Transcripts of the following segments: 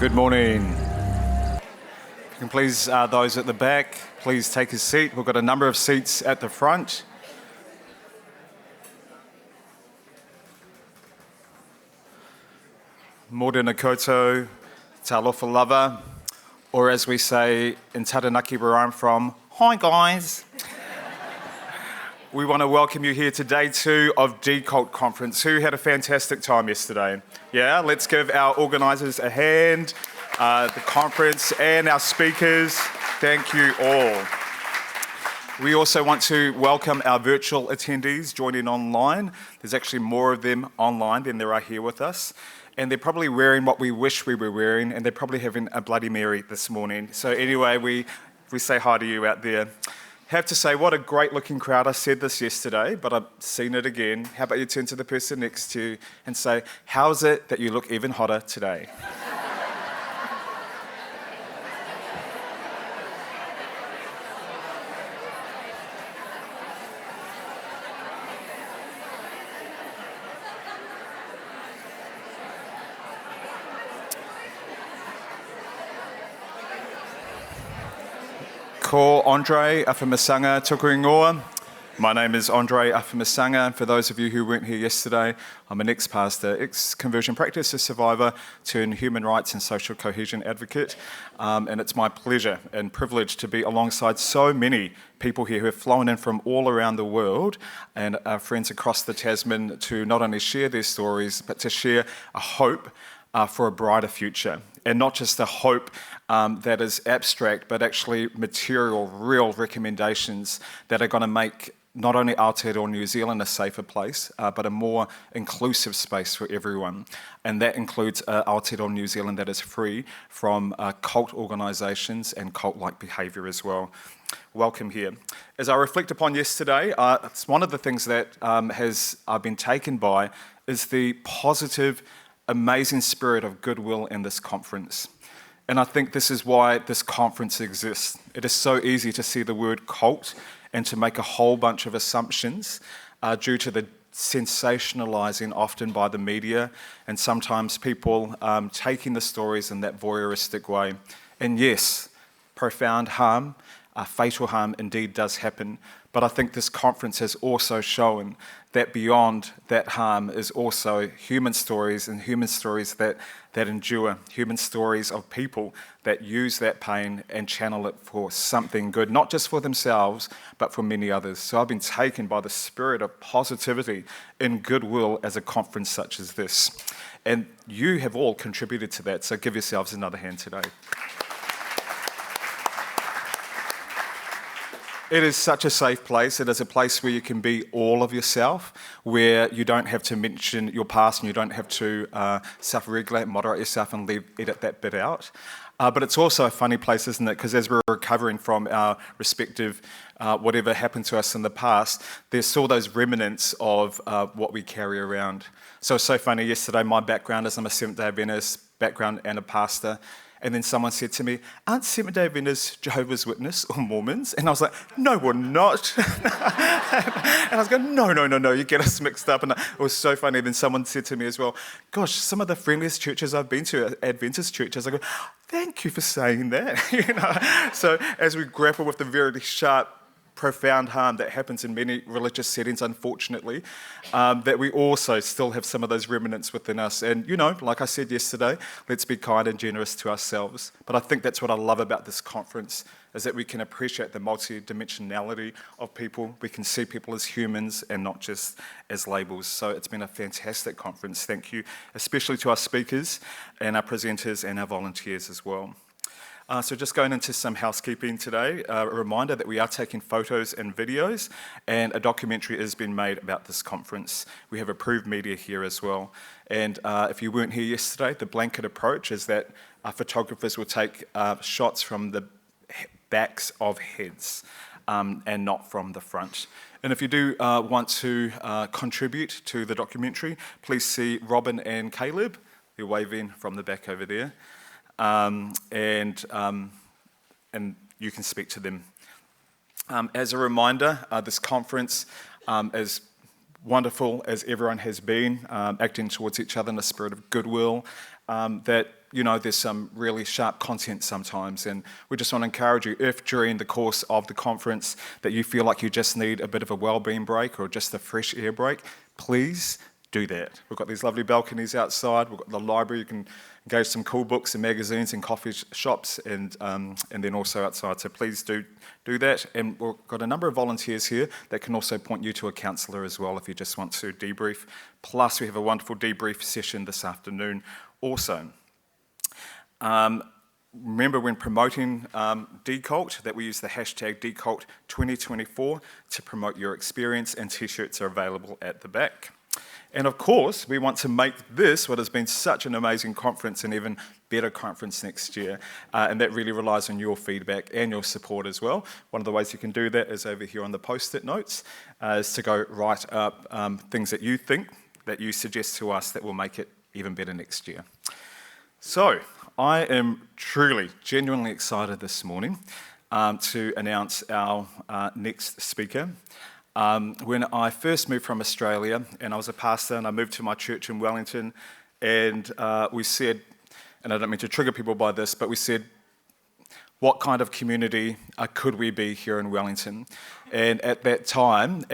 Good morning. If you can please, those at the back, please take a seat. We've got a number of seats at the front. Mōrena koutou, talofa lava, or as we say in Taranaki where I'm from, hi guys. We want to welcome you here to day 2 of Decult conference. Who had a fantastic time yesterday? Yeah, let's give our organisers a hand, the conference and our speakers. Thank you all. We also want to welcome our virtual attendees joining online. There's actually more of them online than there are here with us. And they're probably wearing what we wish we were wearing, and they're probably having a Bloody Mary this morning. So anyway, we say hi to you out there. Have to say, what a great looking crowd. I said this yesterday, but I've seen it again. How about you turn to the person next to you and say, how's it that you look even hotter today? Ko Andre Awhamasanga tuku ingoa. My name is Andre Awhamasanga, and for those of you who weren't here yesterday, I'm an ex-pastor, ex-conversion practice survivor, turned human rights and social cohesion advocate, and it's my pleasure and privilege to be alongside so many people here who have flown in from all around the world and our friends across the Tasman to not only share their stories, but to share a hope for a brighter future. And not just a hope that is abstract, but actually material, real recommendations that are going to make not only Aotearoa New Zealand a safer place, but a more inclusive space for everyone. And that includes Aotearoa New Zealand that is free from cult organisations and cult-like behaviour as well. Welcome here. As I reflect upon yesterday, it's one of the things that I've been taken by is the positive, amazing spirit of goodwill in this conference. And I think this is why this conference exists. It is so easy to see the word cult and to make a whole bunch of assumptions due to the sensationalising often by the media and sometimes people taking the stories in that voyeuristic way. And yes, profound harm, fatal harm indeed does happen. But I think this conference has also shown that beyond that harm is also human stories and human stories that endure, human stories of people that use that pain and channel it for something good, not just for themselves, but for many others. So I've been taken by the spirit of positivity and goodwill as a conference such as this. And you have all contributed to that, so give yourselves another hand today. It is such a safe place. It is a place where you can be all of yourself, where you don't have to mention your past and you don't have to self-regulate, moderate yourself and edit that bit out. But it's also a funny place, isn't it? Because as we're recovering from our respective whatever happened to us in the past, there's still those remnants of what we carry around. So it's so funny. Yesterday, my background is I'm a Seventh-day Adventist background and a pastor. And then someone said to me, aren't Seventh-day Adventists Jehovah's Witness or Mormons? And I was like, no, we're not. And I was going, no, you get us mixed up. And it was so funny. Then someone said to me as well, gosh, some of the friendliest churches I've been to are Adventist churches. I go, thank you for saying that. So as we grapple with the very sharp, profound harm that happens in many religious settings, unfortunately, that we also still have some of those remnants within us. And, like I said yesterday, let's be kind and generous to ourselves. But I think that's what I love about this conference, is that we can appreciate the multi-dimensionality of people. We can see people as humans and not just as labels. So it's been a fantastic conference. Thank you, especially to our speakers and our presenters and our volunteers as well. So just going into some housekeeping today, a reminder that we are taking photos and videos, and a documentary has been made about this conference. We have approved media here as well. And if you weren't here yesterday, the blanket approach is that our photographers will take shots from the backs of heads and not from the front. And if you do want to contribute to the documentary, please see Robin and Caleb. They're waving from the back over there. And you can speak to them. As a reminder, this conference, as wonderful as everyone has been, acting towards each other in a spirit of goodwill, that there's some really sharp content sometimes, and we just want to encourage you, if during the course of the conference that you feel like you just need a bit of a well-being break or just a fresh air break, please do that. We've got these lovely balconies outside. We've got the library. You can engage some cool books and magazines and coffee shops, and then also outside. So please do that. And we've got a number of volunteers here that can also point you to a counsellor as well if you just want to debrief. Plus, we have a wonderful debrief session this afternoon also. Remember, when promoting Decult, that we use the hashtag Decult2024 to promote your experience, and t-shirts are available at the back. And of course, we want to make this what has been such an amazing conference an even better conference next year. And that really relies on your feedback and your support as well. One of the ways you can do that is over here on the post-it notes, is to go write up things that you think, that you suggest to us that will make it even better next year. So, I am truly, genuinely excited this morning to announce our next speaker. When I first moved from Australia, and I was a pastor, and I moved to my church in Wellington, and we said, and I don't mean to trigger people by this, but we said, what kind of community could we be here in Wellington? And at that time,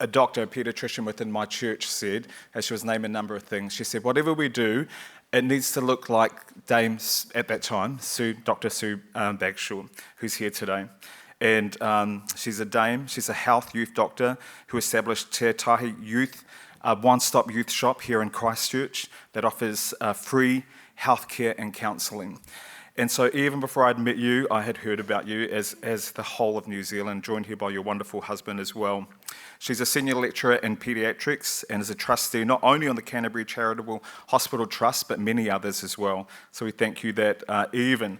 a doctor, a paediatrician within my church said, as she was naming a number of things, she said, whatever we do, it needs to look like Dame, at that time, Dr. Sue Bagshaw, who's here today. And she's a dame, she's a health youth doctor who established Te Tahi Youth, a one-stop youth shop here in Christchurch that offers free healthcare and counselling. And so even before I'd met you, I had heard about you as the whole of New Zealand, joined here by your wonderful husband as well. She's a senior lecturer in paediatrics and is a trustee not only on the Canterbury Charitable Hospital Trust, but many others as well. So we thank you that even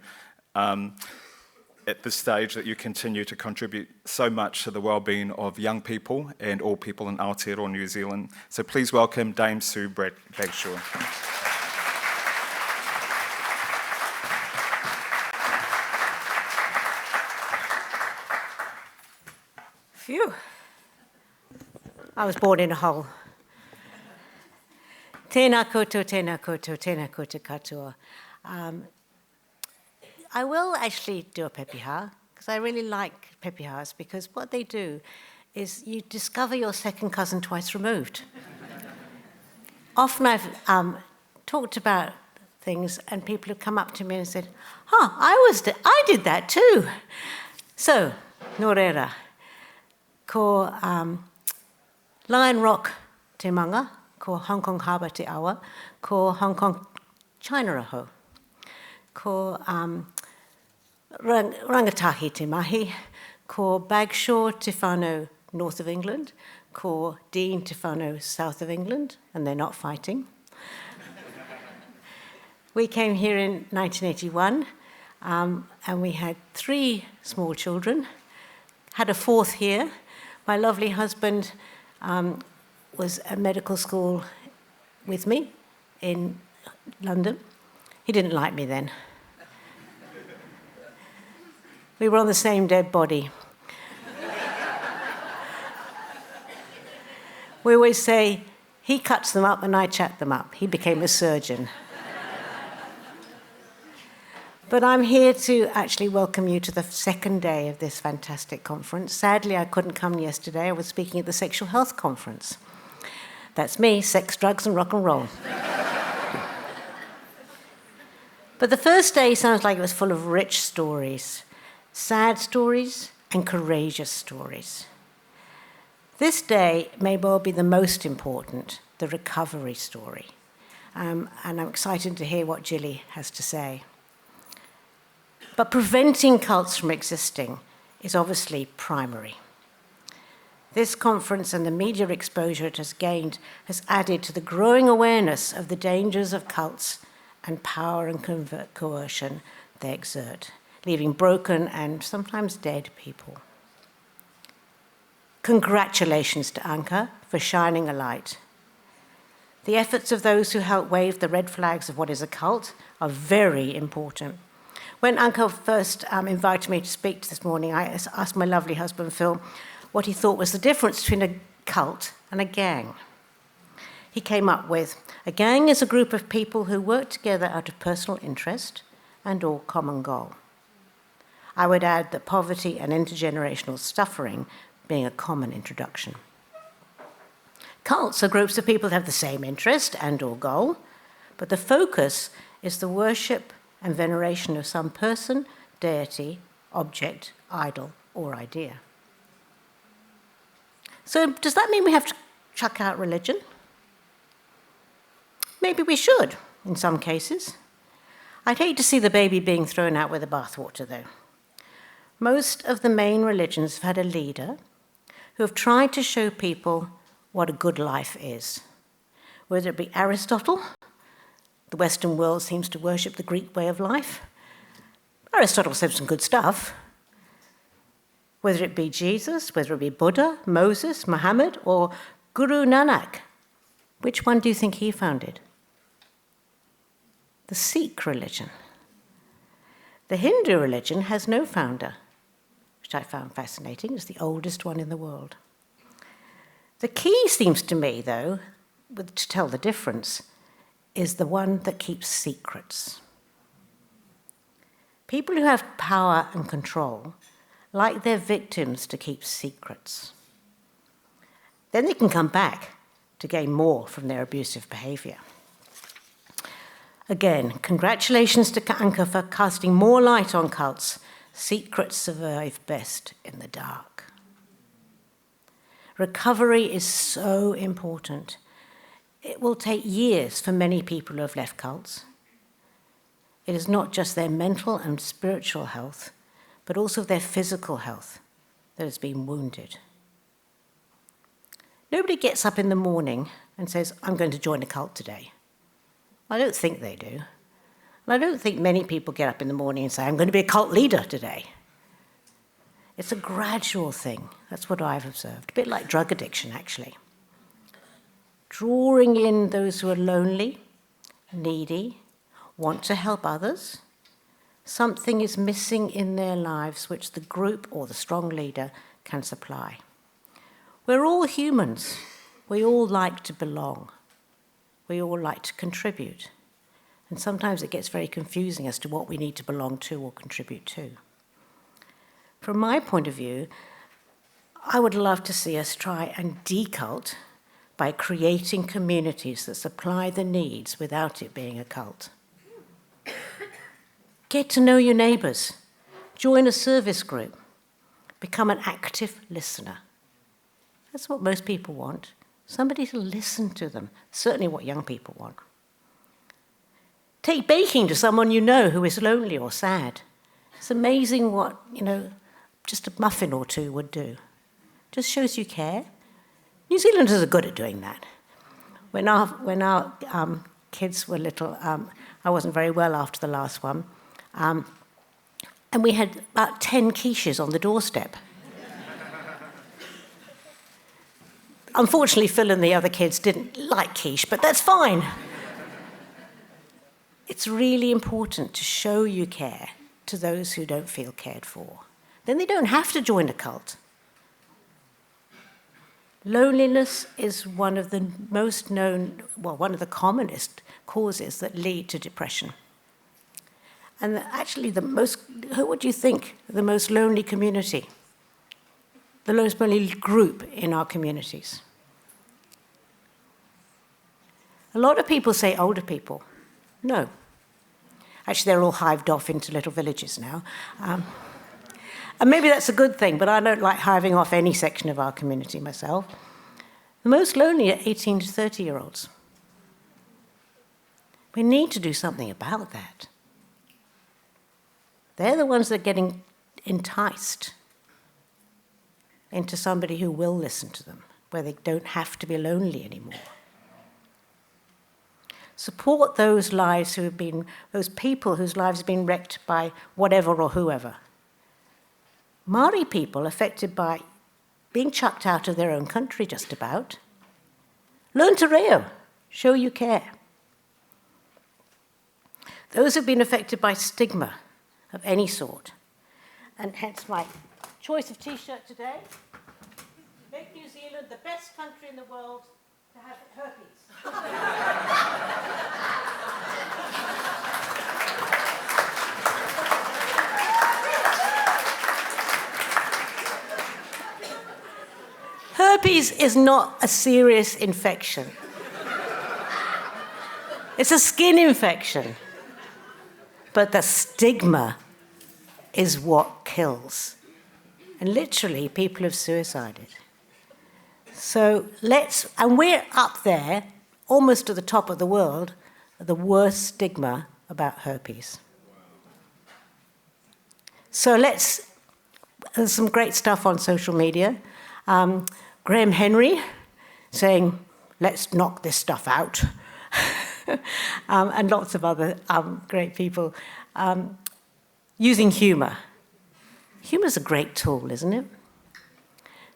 at this stage that you continue to contribute so much to the well-being of young people and all people in Aotearoa, New Zealand. So please welcome Dame Sue Bagshaw. Phew. I was born in a hole. Tēnā koutou, tēnā koutou, tēnā koutou katoa. I will actually do a pepeha, because I really like pepehas, because what they do is you discover your second cousin twice removed. Often I've talked about things and people have come up to me and said, I did that too. So, nō reira, ko Lion Rock te manga, ko Hong Kong Harbour te awa, ko Hong Kong China Raho, ko Rangatahi te mahi, ko Bagshaw te whānau north of England, ko Dean te whānau south of England, and they're not fighting. We came here in 1981, and we had 3 small children, had a 4th here. My lovely husband was at medical school with me in London. He didn't like me then. We were on the same dead body. We always say, he cuts them up and I chat them up. He became a surgeon. But I'm here to actually welcome you to the second day of this fantastic conference. Sadly, I couldn't come yesterday. I was speaking at the Sexual Health Conference. That's me, sex, drugs, and rock and roll. But the first day sounds like it was full of rich stories, sad stories, and courageous stories. This day may well be the most important, the recovery story. And I'm excited to hear what Jilly has to say. But preventing cults from existing is obviously primary. This conference and the media exposure it has gained has added to the growing awareness of the dangers of cults and power and coercion they exert, leaving broken and sometimes dead people. Congratulations to Anka for shining a light. The efforts of those who help wave the red flags of what is a cult are very important. When Anka first invited me to speak this morning, I asked my lovely husband, Phil, what he thought was the difference between a cult and a gang. He came up with A gang is a group of people who work together out of personal interest and or common goal. I would add that poverty and intergenerational suffering being a common introduction. Cults are groups of people who have the same interest and or goal, but the focus is the worship and veneration of some person, deity, object, idol, or idea. So does that mean we have to chuck out religion? Maybe we should, in some cases. I'd hate to see the baby being thrown out with the bathwater, though. Most of the main religions have had a leader who have tried to show people what a good life is. Whether it be Aristotle, the Western world seems to worship the Greek way of life. Aristotle said some good stuff. Whether it be Jesus, whether it be Buddha, Moses, Muhammad, or Guru Nanak, which one do you think he founded? The Sikh religion. The Hindu religion has no founder, which I found fascinating. It's the oldest one in the world. The key seems to me, though, to tell the difference, is the one that keeps secrets. People who have power and control like their victims to keep secrets. Then they can come back to gain more from their abusive behaviour. Again, congratulations to Anka for casting more light on cults. Secrets survive best in the dark. Recovery is so important. It will take years for many people who have left cults. It is not just their mental and spiritual health, but also their physical health that has been wounded. Nobody gets up in the morning and says, I'm going to join a cult today. I don't think they do. And I don't think many people get up in the morning and say, I'm going to be a cult leader today. It's a gradual thing. That's what I've observed. A bit like drug addiction, actually. Drawing in those who are lonely, needy, want to help others. Something is missing in their lives which the group or the strong leader can supply. We're all humans. We all like to belong. We all like to contribute. And sometimes it gets very confusing as to what we need to belong to or contribute to. From my point of view, I would love to see us try and decult by creating communities that supply the needs without it being a cult. Get to know your neighbours. Join a service group. Become an active listener. That's what most people want. Somebody to listen to them. Certainly what young people want. Take baking to someone you know who is lonely or sad. It's amazing what, just a muffin or two would do. Just shows you care. New Zealanders are good at doing that. When our kids were little, I wasn't very well after the last one, and we had about 10 quiches on the doorstep. Unfortunately, Phil and the other kids didn't like quiche, but that's fine. It's really important to show you care to those who don't feel cared for. Then they don't have to join a cult. Loneliness is one of the most known, one of the commonest causes that lead to depression. And actually, what do you think, the most lonely community, the most lonely group in our communities? A lot of people say older people. No. Actually, they're all hived off into little villages now. And maybe that's a good thing, but I don't like hiving off any section of our community myself. The most lonely are 18 to 30-year-olds. We need to do something about that. They're the ones that are getting enticed into somebody who will listen to them, where they don't have to be lonely anymore. Support those people whose lives have been wrecked by whatever or whoever. Maori people affected by being chucked out of their own country just about. Learn te reo, show you care. Those who've been affected by stigma of any sort, and hence my choice of T-shirt today, make New Zealand the best country in the world to have herpes. Herpes is not a serious infection. It's a skin infection. But the stigma is what kills. And literally, people have suicided. So and we're up there, almost at the top of the world, the worst stigma about herpes. So there's some great stuff on social media. Graham Henry saying, let's knock this stuff out. And lots of other great people using humour. Humour's a great tool, isn't it?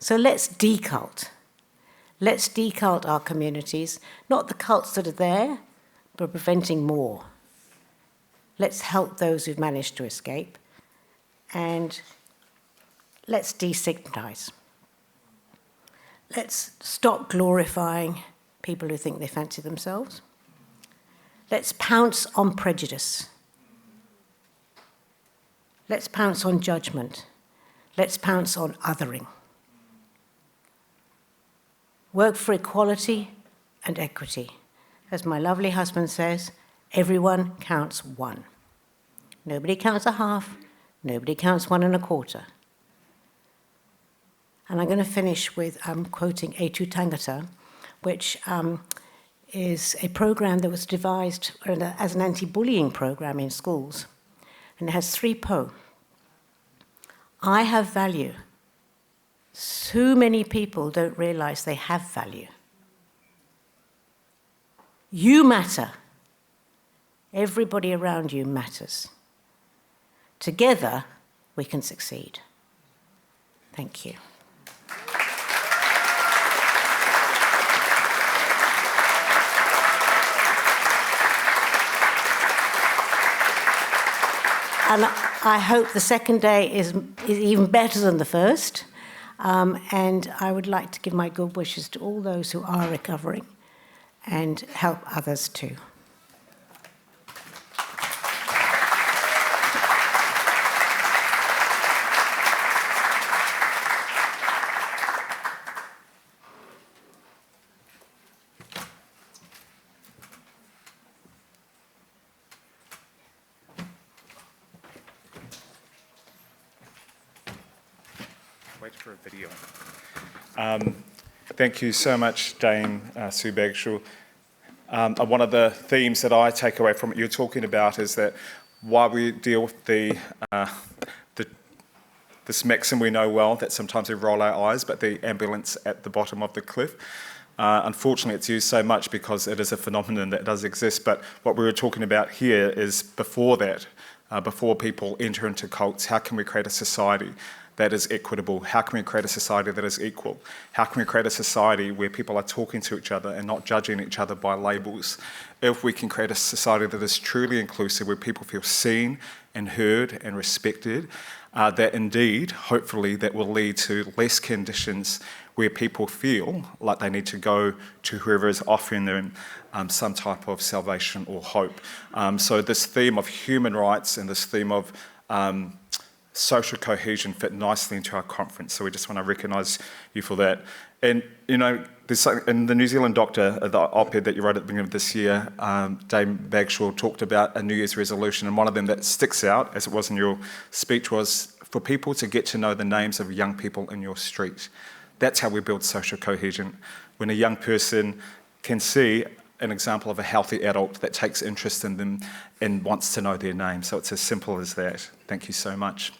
So let's decult. Let's decult our communities, not the cults that are there, but preventing more. Let's help those who've managed to escape, and let's destigmatise. Let's stop glorifying people who think they fancy themselves. Let's pounce on prejudice. Let's pounce on judgment. Let's pounce on othering. Work for equality and equity. As my lovely husband says, everyone counts one. Nobody counts a half. Nobody counts 1 1/4. And I'm going to finish with quoting Etu Tangata, which is a program that was devised as an anti-bullying program in schools. And it has 3 po. I have value. So many people don't realize they have value. You matter. Everybody around you matters. Together, we can succeed. Thank you. And I hope the second day is even better than the first. And I would like to give my good wishes to all those who are recovering and help others too. Wait for a video. Thank you so much, Dame Sue Bagshaw. One of the themes that I take away from what you're talking about is that while we deal with this maxim we know well, that sometimes we roll our eyes, but the ambulance at the bottom of the cliff, unfortunately it's used so much because it is a phenomenon that does exist. But what we were talking about here is before that, before people enter into cults, how can we create a society that is equitable? How can we create a society that is equal? How can we create a society where people are talking to each other and not judging each other by labels? If we can create a society that is truly inclusive, where people feel seen and heard and respected, that indeed, hopefully, that will lead to less conditions where people feel like they need to go to whoever is offering them some type of salvation or hope. So this theme of human rights and this theme of social cohesion fit ncely into our conference, so we just want to recognise you for that. And, you know, there's something in the New Zealand Doctor, the op-ed that you wrote at the beginning of this year, Dame Bagshaw talked about a New Year's resolution, and one of them that sticks out, as it was in your speech, was for people to get to know the names of young people in your street. That's how we build social cohesion. When a young person can see an example of a healthy adult that takes interest in them and wants to know their name. So it's as simple as that. Thank you so much.